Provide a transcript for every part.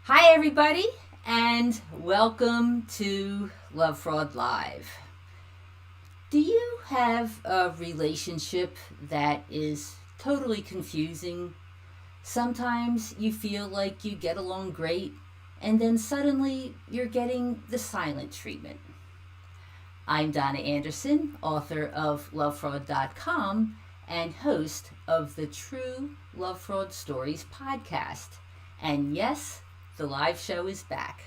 Hi, everybody, and welcome to Lovefraud Live. Do you have a relationship that is totally confusing? Sometimes you feel like you get along great, and then suddenly you're getting the silent treatment. I'm Donna Anderson, author of Lovefraud.com and host of the True Lovefraud Stories podcast. And yes, the live show is back.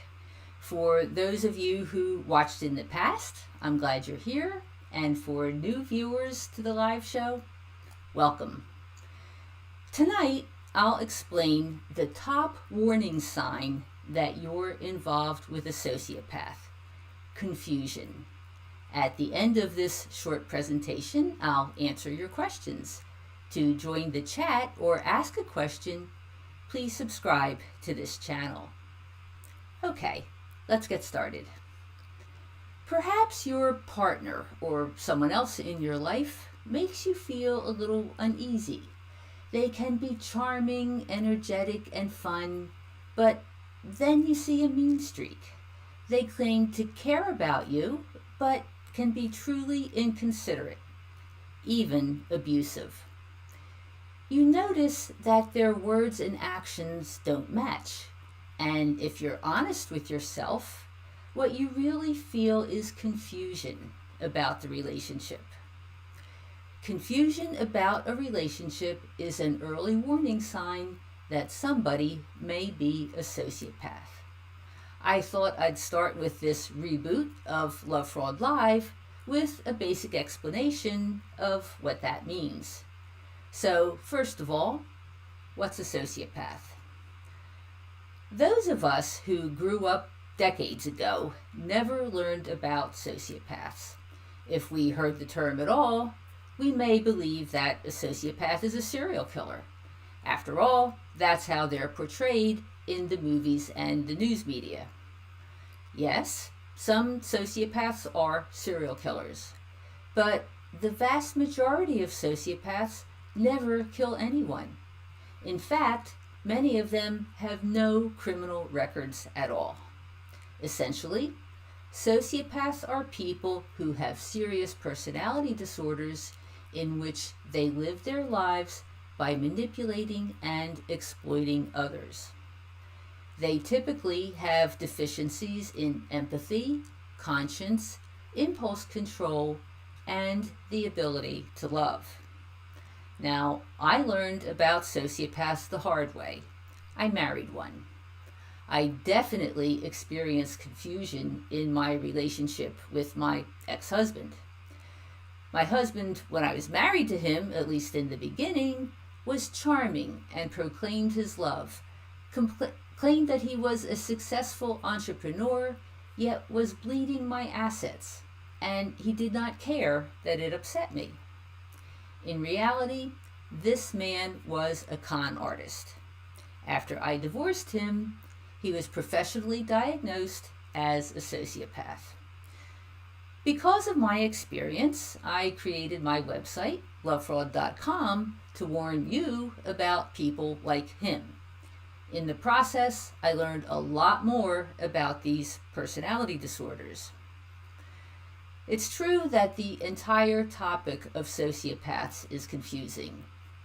For those of you who watched in the past, I'm glad you're here. And for new viewers to the live show, welcome. Tonight, I'll explain the top warning sign that you're involved with a sociopath: confusion. At the end of this short presentation, I'll answer your questions. To join the chat or ask a question, please subscribe to this channel. Okay, let's get started. Perhaps your partner or someone else in your life makes you feel a little uneasy. They can be charming, energetic, and fun, but then you see a mean streak. They claim to care about you, but can be truly inconsiderate, even abusive. You notice that their words and actions don't match. And if you're honest with yourself, what you really feel is confusion about the relationship. Confusion about a relationship is an early warning sign that somebody may be a sociopath. I thought I'd start with this reboot of Lovefraud Live with a basic explanation of what that means. So, first of all, what's a sociopath? Those of us who grew up decades ago never learned about sociopaths. If we heard the term at all, we may believe that a sociopath is a serial killer. After all, that's how they're portrayed in the movies and the news media. Yes, some sociopaths are serial killers, but the vast majority of sociopaths never kill anyone. In fact, many of them have no criminal records at all. Essentially, sociopaths are people who have serious personality disorders in which they live their lives by manipulating and exploiting others. They typically have deficiencies in empathy, conscience, impulse control, and the ability to love. Now, I learned about sociopaths the hard way. I married one. I definitely experienced confusion in my relationship with my ex-husband. My husband, when I was married to him, at least in the beginning, was charming and proclaimed his love, claimed that he was a successful entrepreneur, yet was bleeding my assets, and he did not care that it upset me. In reality, this man was a con artist. After I divorced him, he was professionally diagnosed as a sociopath. Because of my experience, I created my website, Lovefraud.com, to warn you about people like him. In the process, I learned a lot more about these personality disorders. It's true that the entire topic of sociopaths is confusing,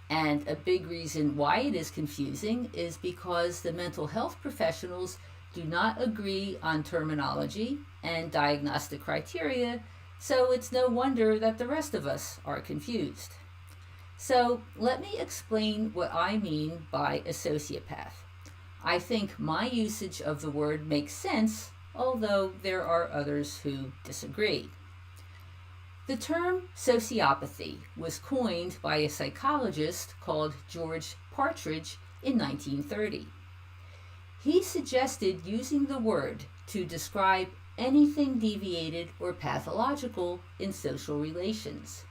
and a big reason why it is confusing is because the mental health professionals do not agree on terminology and diagnostic criteria, so it's no wonder that the rest of us are confused. So let me explain what I mean by a sociopath. I think my usage of the word makes sense, although there are others who disagree. The term sociopathy was coined by a psychologist called George Partridge in 1930. He suggested using the word to describe anything deviated or pathological in social relations.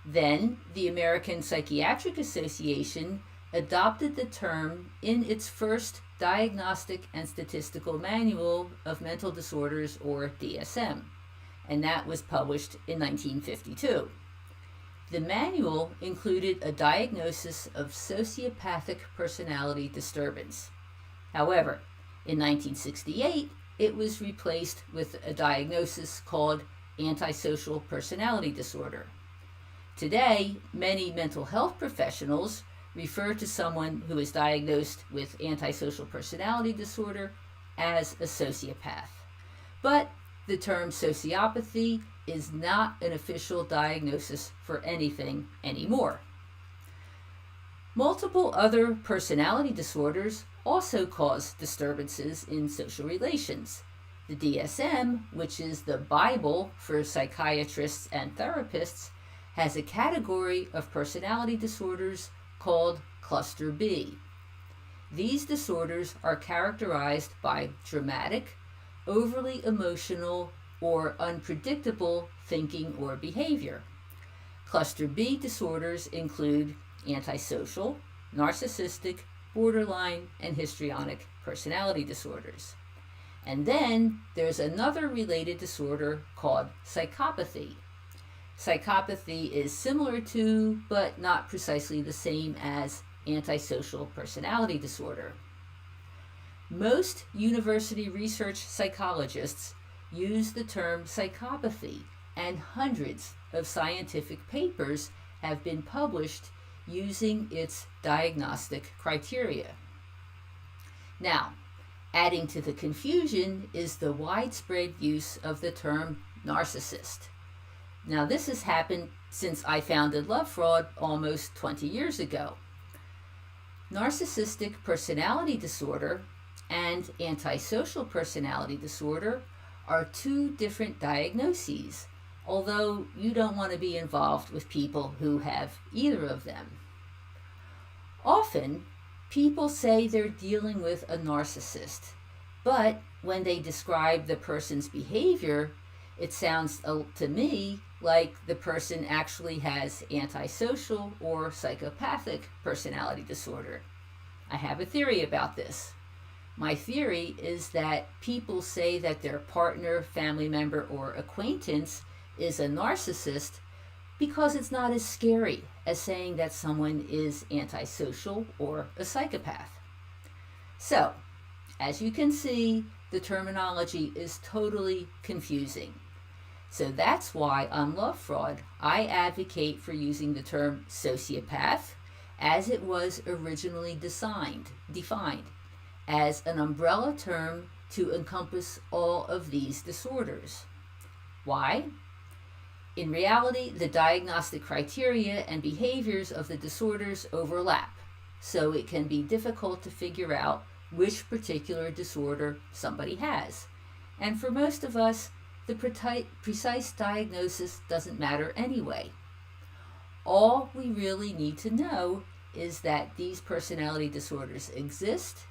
Then, the American Psychiatric Association adopted the term in its first Diagnostic and Statistical Manual of Mental Disorders, or DSM, and that was published in 1952. The manual included a diagnosis of sociopathic personality disturbance. However, In 1968, it was replaced with a diagnosis called antisocial personality disorder. Today, many mental health professionals refer to someone who is diagnosed with antisocial personality disorder as a sociopath. But the term sociopathy is not an official diagnosis for anything anymore. Multiple other personality disorders also cause disturbances in social relations. The DSM, which is the Bible for psychiatrists and therapists, has a category of personality disorders called Cluster B. These disorders are characterized by dramatic, overly emotional, or unpredictable thinking or behavior. Cluster B disorders include antisocial, narcissistic, borderline, and histrionic personality disorders. And then there's another related disorder called psychopathy. Psychopathy is similar to, but not precisely the same as, antisocial personality disorder. Most university research psychologists use the term psychopathy, and hundreds of scientific papers have been published using its diagnostic criteria. Now, adding to the confusion is the widespread use of the term narcissist. Now, this has happened since I founded Lovefraud almost 20 years ago. Narcissistic personality disorder and antisocial personality disorder are two different diagnoses, although you don't want to be involved with people who have either of them. Often, people say they're dealing with a narcissist, but when they describe the person's behavior, it sounds to me like the person actually has antisocial or psychopathic personality disorder. I have a theory about this. My theory is that people say that their partner, family member, or acquaintance is a narcissist because it's not as scary as saying that someone is antisocial or a psychopath. So, as you can see, the terminology is totally confusing. So that's why on Lovefraud, I advocate for using the term sociopath as it was originally defined as an umbrella term to encompass all of these disorders. Why? In reality, the diagnostic criteria and behaviors of the disorders overlap, so it can be difficult to figure out which particular disorder somebody has. And for most of us, the precise diagnosis doesn't matter anyway. All we really need to know is that these personality disorders exist,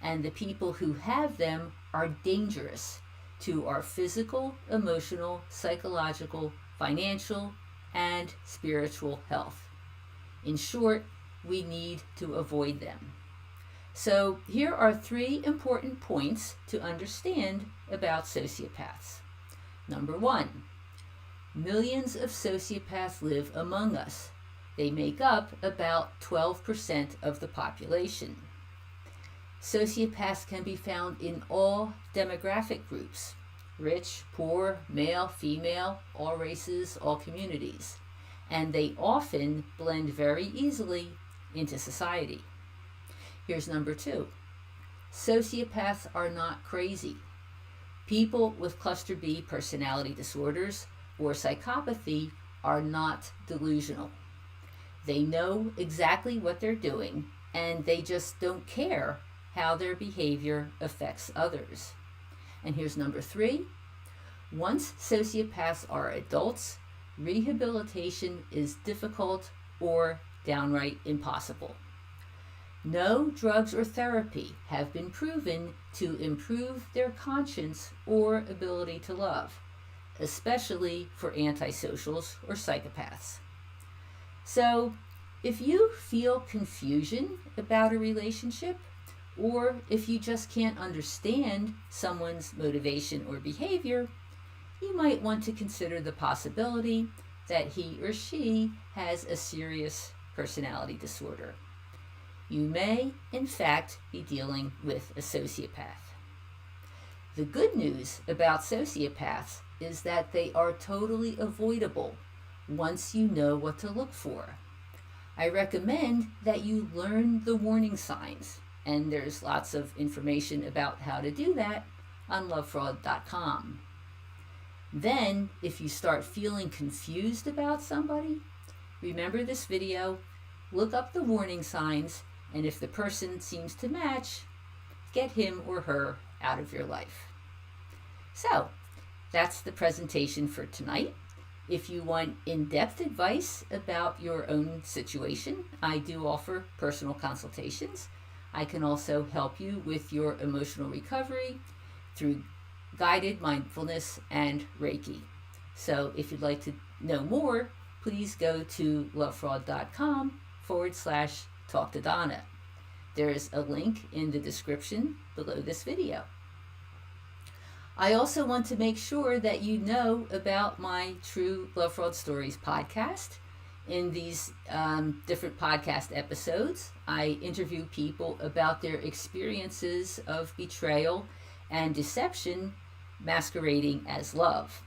and the people who have them are dangerous to our physical, emotional, psychological, financial, and spiritual health. In short, we need to avoid them. So here are 3 important points to understand about sociopaths. Number 1, millions of sociopaths live among us. They make up about 12% of the population. Sociopaths can be found in all demographic groups: rich, poor, male, female, all races, all communities. And they often blend very easily into society. Here's number 2. Sociopaths are not crazy. People with cluster B personality disorders or psychopathy are not delusional. They know exactly what they're doing, and they just don't care how their behavior affects others. And here's number 3. Once sociopaths are adults, rehabilitation is difficult or downright impossible. No drugs or therapy have been proven to improve their conscience or ability to love, especially for antisocials or psychopaths. So, if you feel confusion about a relationship, or if you just can't understand someone's motivation or behavior, you might want to consider the possibility that he or she has a serious personality disorder. You may, in fact, be dealing with a sociopath. The good news about sociopaths is that they are totally avoidable once you know what to look for. I recommend that you learn the warning signs, and there's lots of information about how to do that on lovefraud.com. Then, if you start feeling confused about somebody, remember this video, look up the warning signs, and if the person seems to match, get him or her out of your life. So, that's the presentation for tonight. If you want in-depth advice about your own situation, I do offer personal consultations. I can also help you with your emotional recovery through guided mindfulness and Reiki. So if you'd like to know more, please go to lovefraud.com/talk to Donna. There's a link in the description below this video. I also want to make sure that you know about my True Lovefraud Stories podcast. In these different podcast episodes, I interview people about their experiences of betrayal and deception masquerading as love.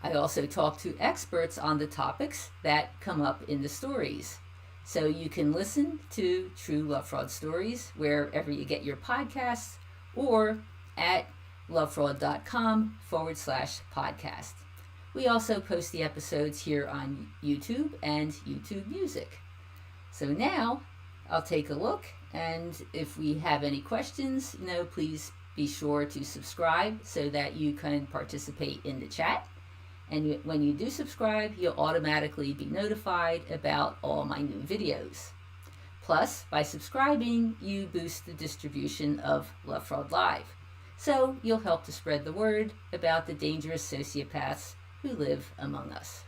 I also talk to experts on the topics that come up in the stories. So you can listen to True Lovefraud Stories wherever you get your podcasts or at lovefraud.com/podcast. We also post the episodes here on YouTube and YouTube Music. So now I'll take a look, and if we have any questions, please be sure to subscribe so that you can participate in the chat. And when you do subscribe, you'll automatically be notified about all my new videos. Plus, by subscribing, you boost the distribution of Lovefraud Live. So you'll help to spread the word about the dangerous sociopaths who live among us.